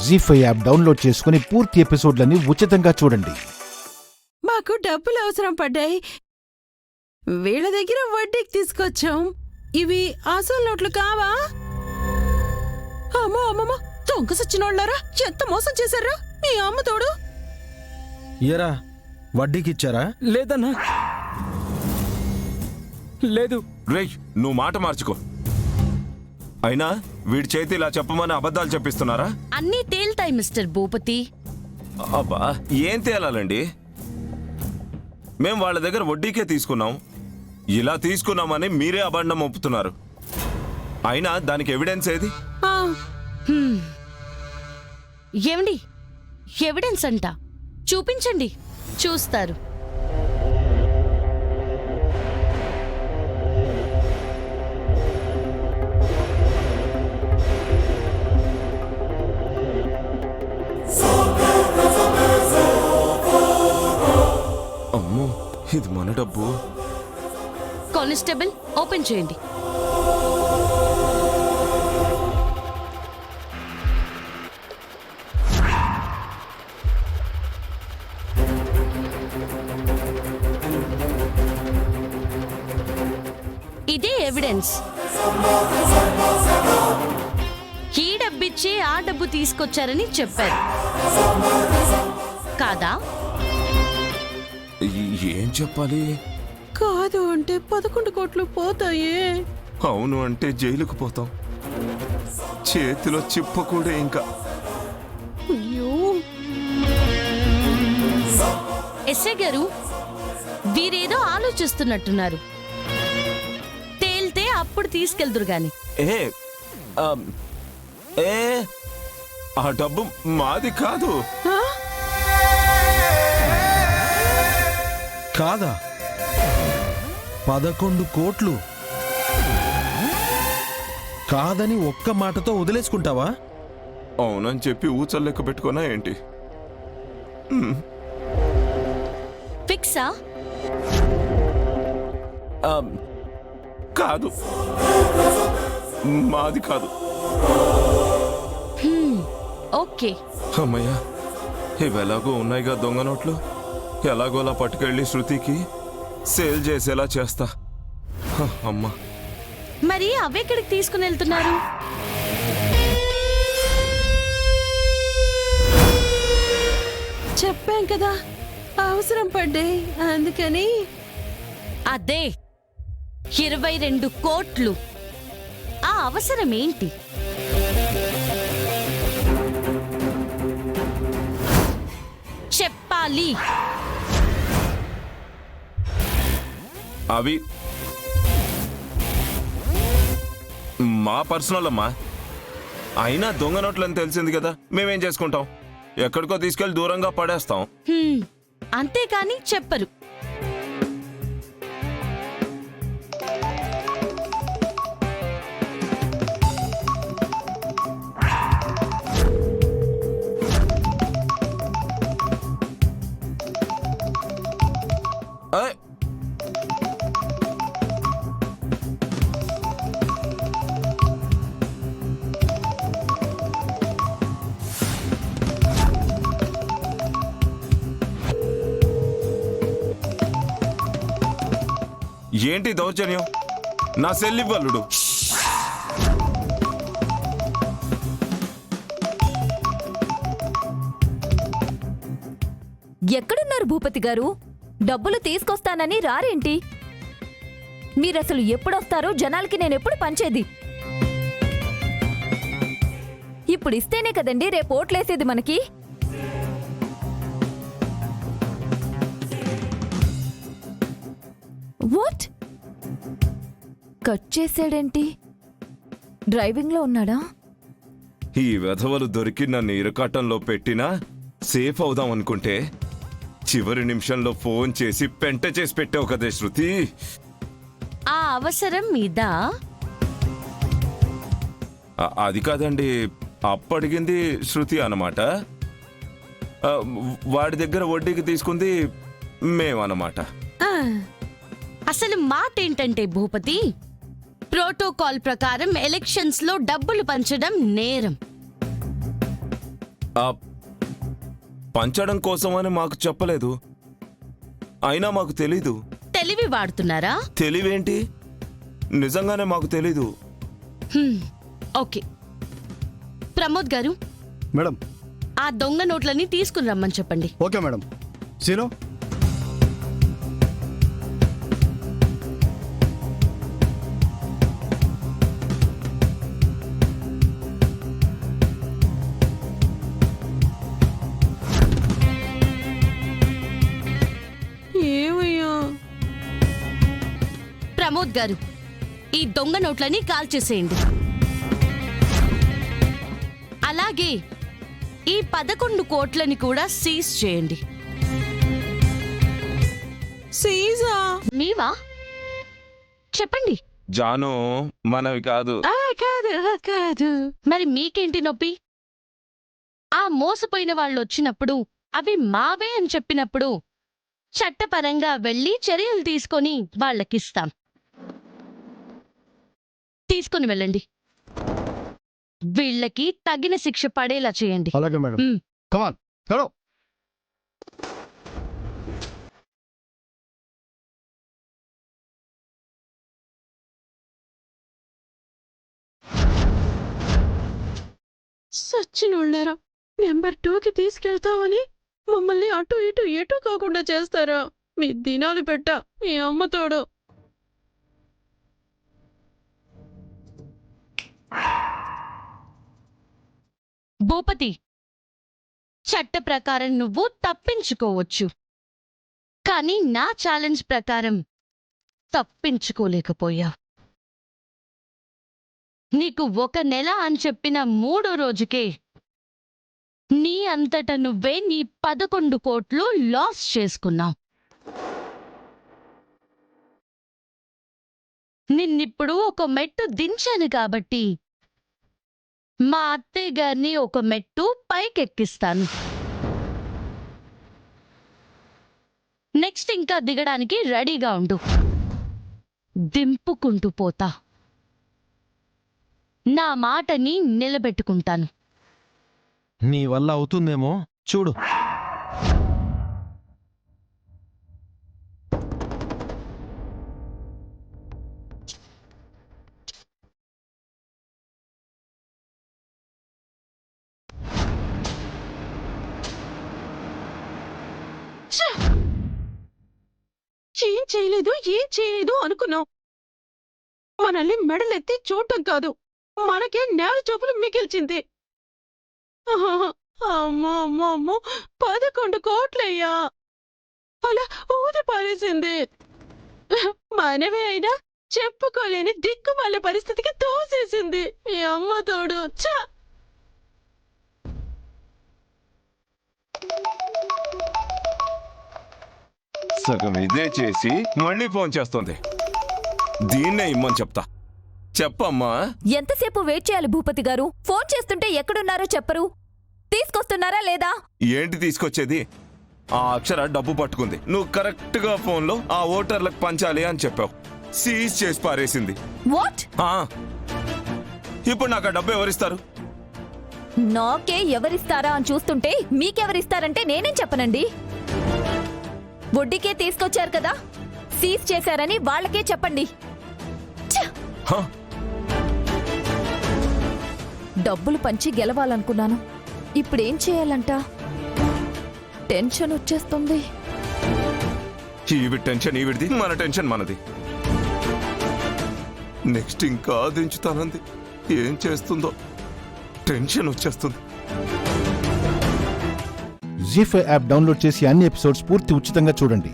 జీ5 app download చేసుకుని పూర్తి ఎపిసోడ్లని ఉచితంగా చూడండి. మాకు డబ్బులు అవసరం పడ్డాయి. వీళ్ళ దగ్గర వడ్డీకి తీసుకొచ్చాం. ఇవి అసలు నోట్లు కావా? అమ్మో అమ్మమ్మ, దొంగ సచ్చినోళ్ళారా, ఎంత మోసం చేశారా మీ అమ్మ తోడు. ఎరా వడ్డీకిచ్చారా? లేదన్నా, లేదు. రేయ్, నువ్వు మాట మార్చుకో. అయినా వీడి చేతి ఇలా చెప్పమని అబద్ధాలు చెప్పిస్తున్నారా? అన్నీ తేల్తాయి మిస్టర్ భూపతి. అబ్బా, ఏం తేలాలండి? మేం వాళ్ళ దగ్గర వడ్డీకే తీసుకున్నాం. ఇలా తీసుకున్నామని మీరే అబండం ఒప్పుతున్నారు. అయినా దానికి ఎవిడెన్స్ ఏది? ఏమండి, ఎవిడెన్స్ అంట, చూపించండి, చూస్తారు. అమ్మో, ఇది మన డబ్బు. కానిస్టేబుల్, ఓపెన్ చేయండి. ఇదే ఎవిడెన్స్. ఈ డబ్బిచ్చి ఆ డబ్బు తీసుకొచ్చారని చెప్పారు కాదా? ఏం చెప్పాలి? కాదు అంటే 11 కోట్లు పోతాయే. అవును అంటే జైలుకు పోతాం. చేతిలో చిప్ప కూడా ఇంకా. అయ్యో, ఎస్ఐ గారు, వీరేదో ఆలోచిస్తున్నట్టున్నారు. తేల్తే అప్పుడు తీసుకెళ్దురు గాని. ఆ డబ్బు మాది కాదు. కాదా? 11 కోట్లు కాదని ఒక్క మాటతో వదిలేసుకుంటావా? అవునని చెప్పి ఊచలు లెక్క పెట్టుకున్నా ఏంటి? ఫిక్సా? కాదు, మాది కాదు. ఓకే. అమ్మయ్యా, ఇవి ఎలాగో ఉన్నాయిగా దొంగ నోట్లు. ఎలాగోలా పట్టుకెళ్ళి శృతికి సేల్ చేసేలా చేస్తా. అమ్మా, మరి అవెక్కడికి తీసుకుని వెళ్తున్నారు? చెప్పాం కదా, అవసరం పడ్డాయి అందుకని. అదే 22 కోట్లు. ఆ అవసరం ఏంటి? చెప్పాలి. అవి మా పర్సనల్ అమ్మా. అయినా దొంగ నోట్లని తెలిసింది కదా, మేమేం చేసుకుంటాం? ఎక్కడికో తీసుకెళ్లి దూరంగా పడేస్తాం. అంతేకాని చెప్పరు. ఏంటి దౌర్జన్యం? నా సెల్ ఇవ్వలుడు. ఎక్కడున్నారు భూపతి గారు? డబ్బులు తీసుకొస్తానని రారేంటి? మీరసలు ఎప్పుడొస్తారో జనాలకి నేనెప్పుడు పంచేది? ఇప్పుడు ఇస్తేనే కదండి రేపు ఓట్లేసేది మనకి. వాట్? కట్ చేసాడేంటి? డ్రైవింగ్లో ఉన్నాడా? ఈ వెధవలు దొరికి నన్ను ఇరకాటంలో పెట్టినా సేఫ్ అవుదాం అనుకుంటే చివరి నిమిషంలో ఫోన్ చేసి పెంట చేసి పెట్టావు కదే శృతి. ఆ అవసరం మీద అది కాదండి, అప్పడిగింది శృతి అన్నమాట. వాడి దగ్గర వడ్డీకి తీసుకుంది మేమన్నమాట. అసలు మాట ఏంటంటే భూపతి, ప్రోటోకాల్ ప్రకారం ఎలక్షన్స్ లో డబ్బులు పంచడం నేరం. ఆ పంచడం కోసమని మాకు చెప్పలేదు. అయినా మాకు తెలీదు. తెలివి వాడుతున్నారా? తెలివేంటి, నిజంగానే మాకు తెలీదు. ఓకే, ప్రమోద్ గారు మేడం. ఆ దొంగ నోట్లని తీసుకుని రమ్మని చెప్పండి. Okay madam. సీను, ఏమయ్యా? ప్రమోద్ గారు, ఈ దొంగ నోట్లని కాల్చేసేయండి. అలాగే ఈ 11 కోట్లని కూడా సీజ్ చేయండి. సీజా? మీవా? చెప్పండి. జాను, మనవి కాదు. కాదు కాదు. మరి మీకేంటి నొప్పి? ఆ మోసపోయిన వాళ్ళు వచ్చినప్పుడు అవి మావే అని చెప్పినప్పుడు చట్టపరంగా వెళ్ళి చర్యలు తీసుకొని వాళ్ళకిస్తాం. తీసుకొని వెళ్ళండి. వీళ్ళకి తగిన శిక్ష పడేలా చేయండి. అలాగే మేడం. మ్. కమాన్, చలో. సచ్చినోళ్ళారా, నెంబర్ 2కి తీసుకెళ్తామని మమ్మల్ని అటు ఇటు ఎటు కాకుండా చేస్తారా? మీ దినాలు పెట్ట మీ అమ్మ తోడు. భూపతి, చట్ట ప్రకారం నువ్వు తప్పించుకోవచ్చు, కానీ నా ఛాలెంజ్ ప్రకారం తప్పించుకోలేకపోయావు. నీకు 1 నెల అని చెప్పిన 3వ రోజుకే నీ అంతట నువ్వే నీ 11 కోట్లు లాస్ చేసుకున్నావు. నిన్నిప్పుడు ఒక మెట్టు దించాను కాబట్టి మా అత్తయ్య గారిని ఒక మెట్టు పైకెక్కిస్తాను. నెక్స్ట్ ఇంకా దిగడానికి రెడీగా ఉండు. దింపుకుంటూ పోతా. నా మాటని నిలబెట్టుకుంటాను. నీ వల్ల అవుతుందేమో చూడు. ఏం చేయలేదు అనుకున్నాం. మనల్ని మెడలెత్తి చూడటం కాదు, మనకే నేల చూపులు మిగిల్చింది. అమ్మో అమ్మో అమ్మో, 11 కోట్లయ్యా! అలా ఊది పారేసింది. మనమే అయినా చెప్పుకోలేని దిక్కుమాల పరిస్థితికి తోసేసింది. మీ అమ్మ తోడు. ఛ! సగం ఇదే చేసి మళ్ళీ ఫోన్ చేస్తుంది. దీన్నే ఇమ్మని చెప్తా. చెప్పమ్మా. ఎంతసేపు వెయిట్ చేయాలి భూపతి గారు? ఫోన్ చేస్తుంటే ఎక్కడున్నారో చెప్పరు. తీసుకొస్తున్నారా లేదా? ఏంటి తీసుకొచ్చేది? ఆ అక్షర డబ్బు పట్టుకుంది. నువ్వు కరెక్ట్ గా ఫోన్లో ఆ ఓటర్లకు పంచాలి అని చెప్పావు. సీజ్ చేసి పారేసింది. వాట్? ఇప్పుడు నాకు ఆ డబ్బు ఎవరిస్తారు? నాకే ఎవరిస్తారా అని చూస్తుంటే మీకెవరిస్తారంటే నేనేం చెప్పనండి. వడ్డీకే తీసుకొచ్చారు కదా, సీజ్ చేశారని వాళ్ళకే చెప్పండి. హ? డబ్బులు పంచి గెలవాలనుకున్నాను. ఇప్పుడేం చేయాలంట? టెన్షన్ వచ్చేస్తుంది. ఈవి టెన్షన్ ఈవిడిది, మన టెన్షన్ మనది. నెక్స్ట్ ఇంకా దించుతానంది. ఏం చేస్తుందో టెన్షన్ వచ్చేస్తుంది. జీ5 యాప్ డౌన్లోడ్ చేసి అన్ని ఎపిసోడ్స్ పూర్తి ఉచితంగా చూడండి.